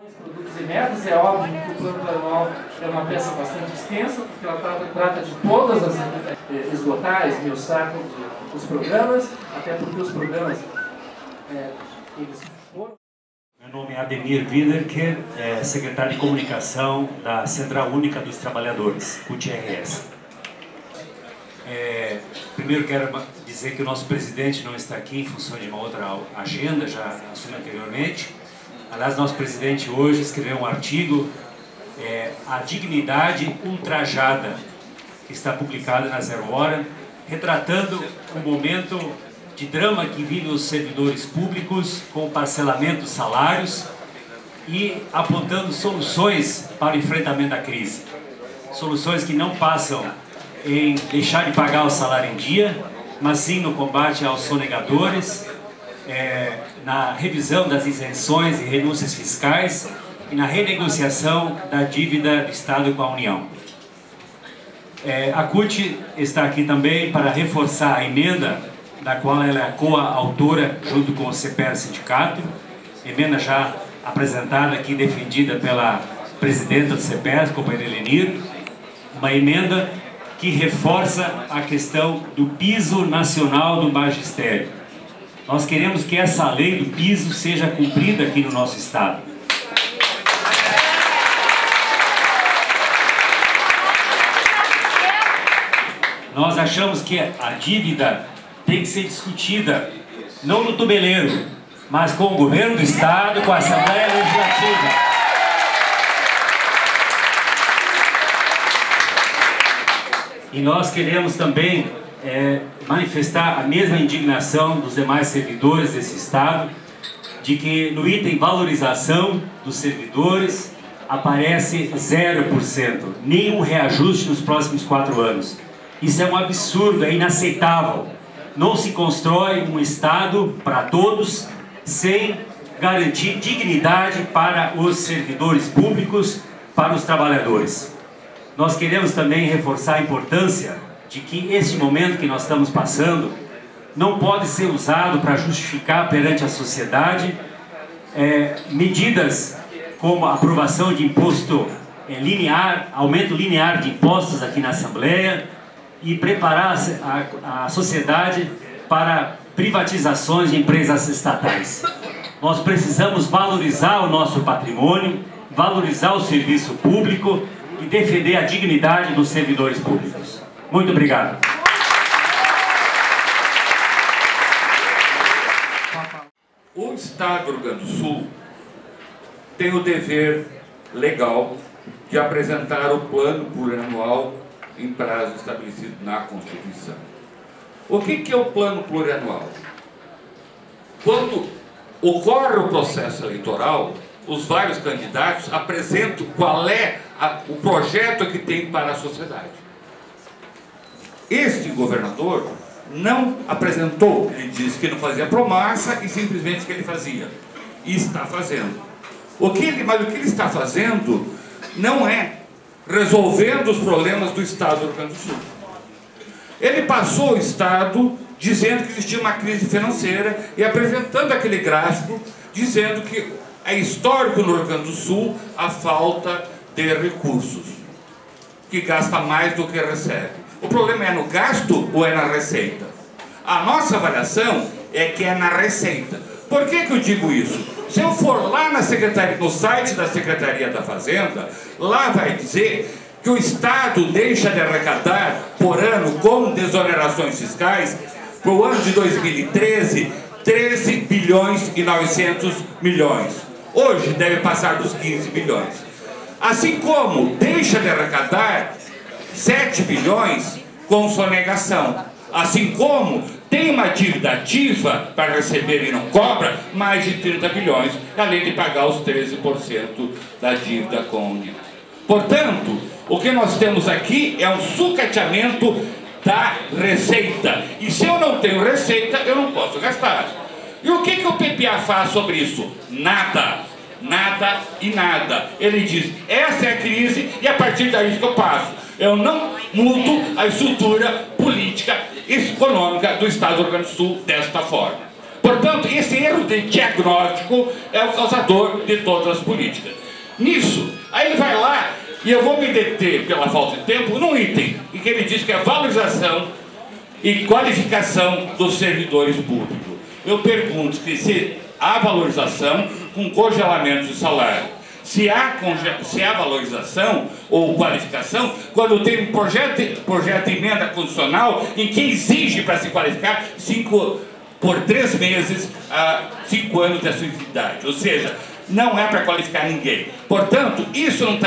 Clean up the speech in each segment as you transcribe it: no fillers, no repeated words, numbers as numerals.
Produtos e metas, é óbvio que o plano plurianual é uma peça bastante extensa, porque ela trata de todas as esgotar, esmiuçar os programas, até porque os programas eles foram. Meu nome é Ademir Wiederkehr, secretário de comunicação da Central Única dos Trabalhadores, CUT-RS. Primeiro quero dizer que o nosso presidente não está aqui em função de uma outra agenda, já assumiu anteriormente. Aliás, nosso presidente hoje escreveu um artigo, A Dignidade Ultrajada, que está publicado na Zero Hora, retratando um momento de drama que vivem os servidores públicos com o parcelamento dos salários e apontando soluções para o enfrentamento da crise. Soluções que não passam em deixar de pagar o salário em dia, mas sim no combate aos sonegadores, na revisão das isenções e renúncias fiscais e na renegociação da dívida do Estado com a União. A CUT está aqui também para reforçar a emenda da qual ela é coautora junto com o CEPER Sindicato, emenda já apresentada aqui, defendida pela presidenta do CEPER, companheira Elenir, uma emenda que reforça a questão do piso nacional do magistério. Nós queremos que essa lei do piso seja cumprida aqui no nosso estado. Nós achamos que a dívida tem que ser discutida, não no tubeleiro, mas com o governo do estado, com a Assembleia Legislativa. E nós queremos também manifestar a mesma indignação dos demais servidores desse estado, de que no item valorização dos servidores aparece 0%, nenhum reajuste nos próximos 4 anos. Isso é um absurdo, é inaceitável. Não se constrói um estado para todos sem garantir dignidade para os servidores públicos, para os trabalhadores. Nós queremos também reforçar a importância de que este momento que nós estamos passando não pode ser usado para justificar perante a sociedade medidas como a aprovação de imposto linear, aumento linear de impostos aqui na Assembleia e preparar a sociedade para privatizações de empresas estatais. Nós precisamos valorizar o nosso patrimônio, valorizar o serviço público e defender a dignidade dos servidores públicos. Muito obrigado. O Estado do Rio Grande do Sul tem o dever legal de apresentar o plano plurianual em prazo estabelecido na Constituição. O que é o plano plurianual? Quando ocorre o processo eleitoral, os vários candidatos apresentam qual é o projeto que tem para a sociedade. Este governador não apresentou, ele disse que não fazia promessa e simplesmente que ele fazia. E está fazendo. Mas o que ele está fazendo não é resolvendo os problemas do Estado do Rio Grande do Sul. Ele passou o Estado dizendo que existia uma crise financeira e apresentando aquele gráfico dizendo que é histórico no Rio Grande do Sul a falta de recursos, que gasta mais do que recebe. O problema é no gasto ou é na receita? A nossa avaliação é que é na receita. Por que eu digo isso? Se eu for lá na secretaria, no site da Secretaria da Fazenda, lá vai dizer que o Estado deixa de arrecadar por ano com desonerações fiscais, para o ano de 2013, 13 bilhões e 900 milhões. Hoje deve passar dos 15 bilhões. Assim como deixa de arrecadar 7 bilhões com sonegação. Assim como tem uma dívida ativa para receber e não cobra mais de 30 bilhões, além de pagar os 13% da dívida com a União. Portanto, o que nós temos aqui é um sucateamento da receita. E se eu não tenho receita, eu não posso gastar. E o que o PPA faz sobre isso? Nada. Nada e nada. Ele diz, essa é a crise e a partir daí que eu passo. Eu não mudo a estrutura política e econômica do Estado do Rio Grande do Sul desta forma. Portanto, esse erro de diagnóstico é o causador de todas as políticas. Nisso, aí ele vai lá, e eu vou me deter, pela falta de tempo, num item em que ele diz que é a valorização e qualificação dos servidores públicos. Eu pergunto se há valorização com congelamento de salário. Se há valorização ou qualificação quando tem um projeto de emenda condicional em que exige para se qualificar por 3 meses a 5 anos de atividade. Ou seja, não é para qualificar ninguém. Portanto, isso não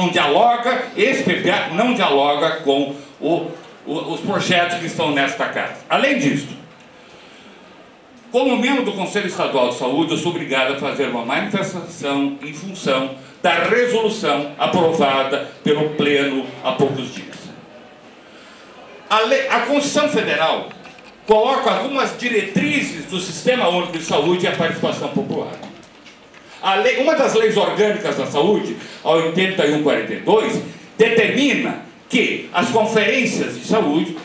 dialoga, esse PPA não dialoga com os projetos que estão nesta casa. Além disso, como membro do Conselho Estadual de Saúde, eu sou obrigado a fazer uma manifestação em função da resolução aprovada pelo Pleno há poucos dias. A Constituição Federal coloca algumas diretrizes do Sistema Único de Saúde e a participação popular. Uma das leis orgânicas da saúde, a 8142, determina que as conferências de saúde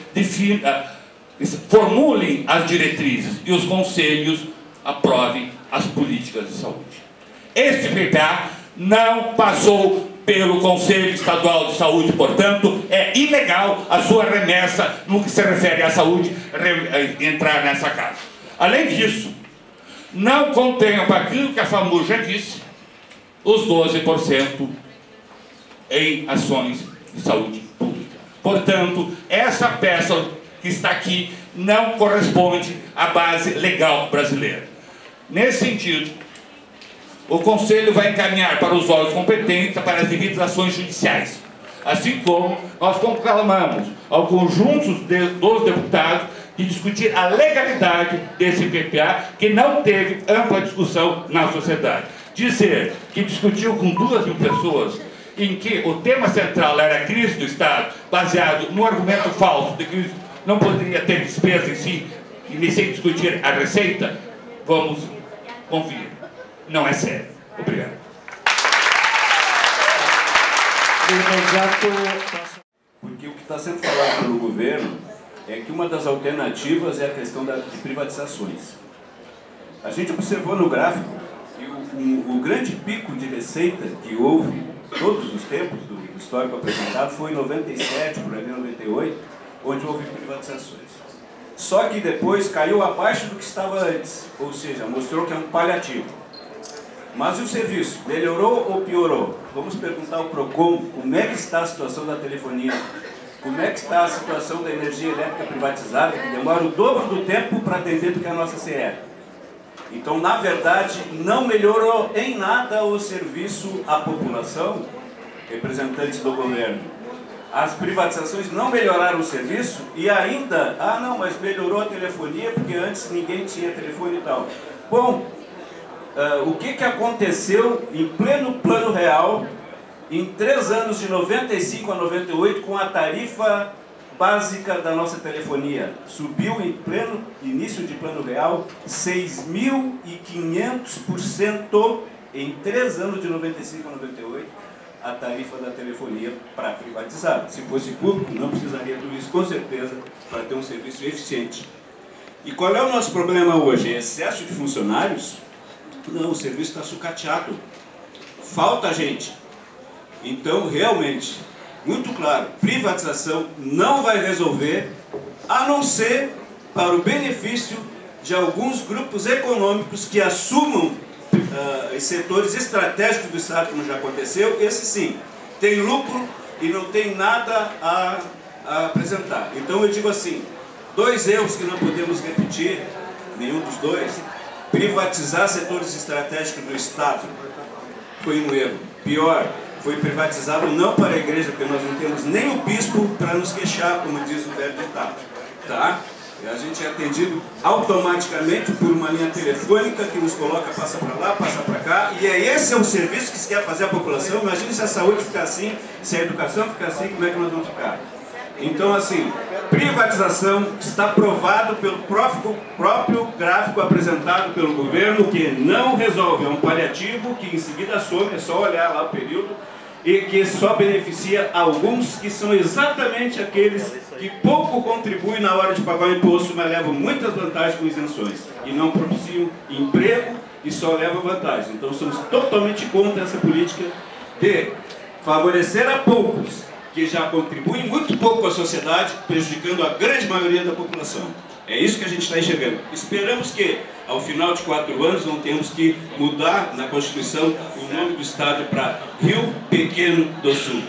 formulem as diretrizes e os conselhos aprovem as políticas de saúde. Este PPA não passou pelo Conselho Estadual de Saúde, portanto, é ilegal a sua remessa no que se refere à saúde entrar nessa casa. Além disso, não contempla aquilo que a FAMUR já disse, os 12% em ações de saúde pública. Portanto, essa peça que está aqui não corresponde à base legal brasileira. Nesse sentido, o Conselho vai encaminhar para os órgãos competentes para as devidas ações judiciais, assim como nós conclamamos ao conjunto dos deputados de discutir a legalidade desse PPA, que não teve ampla discussão na sociedade. Dizer que discutiu com 2.000 pessoas, em que o tema central era a crise do Estado, baseado no argumento falso de que não poderia ter despesa em si, e sem discutir a receita, vamos convir. Não é sério. Obrigado. Porque o que está sendo falado pelo governo é que uma das alternativas é a questão de privatizações. A gente observou no gráfico que o grande pico de receita que houve todos os tempos do histórico apresentado foi em 97, por ali 98, onde houve privatizações. Só que depois caiu abaixo do que estava antes, ou seja, mostrou que é um paliativo. Mas e o serviço? Melhorou ou piorou? Vamos perguntar ao PROCON como é que está a situação da telefonia, como é que está a situação da energia elétrica privatizada, que demora o dobro do tempo para atender do que a nossa CE. Então, na verdade, não melhorou em nada o serviço à população, representantes do governo. As privatizações não melhoraram o serviço e ainda, não, mas melhorou a telefonia porque antes ninguém tinha telefone e tal. Bom, o que aconteceu em pleno plano real, em 3 anos de 95 a 98, com a tarifa básica da nossa telefonia? Subiu em pleno início de plano real 6.500% em 3 anos de 95 a 98, a tarifa da telefonia para privatizar. Se fosse público, não precisaria tudo isso, com certeza, para ter um serviço eficiente. E qual é o nosso problema hoje? É excesso de funcionários? Não, o serviço está sucateado. Falta gente. Então, realmente, muito claro, privatização não vai resolver, a não ser para o benefício de alguns grupos econômicos que assumam setores estratégicos do Estado, como já aconteceu. Esse sim, tem lucro e não tem nada a apresentar. Então eu digo assim, 2 erros que não podemos repetir, nenhum dos dois. Privatizar setores estratégicos do Estado foi um erro. Pior, foi privatizado não para a igreja, porque nós não temos nem o bispo para nos queixar, como diz o velho ditado. Tá? E a gente é atendido automaticamente por uma linha telefônica que nos coloca, passa para lá, passa para cá, e esse é o serviço que se quer fazer à população. Imagine se a saúde ficar assim, se a educação ficar assim, como é que nós vamos ficar? Então, assim, privatização está provado pelo próprio gráfico apresentado pelo governo, que não resolve, é um paliativo que em seguida some, é só olhar lá o período, e que só beneficia alguns, que são exatamente aqueles que pouco contribuem na hora de pagar o imposto, mas levam muitas vantagens com isenções e não propiciam emprego e só levam vantagens. Então somos totalmente contra essa política de favorecer a poucos que já contribuem muito pouco à sociedade, prejudicando a grande maioria da população. É isso que a gente está enxergando. Esperamos que, ao final de 4 anos, não tenhamos que mudar na Constituição o nome do Estado para Rio Pequeno do Sul.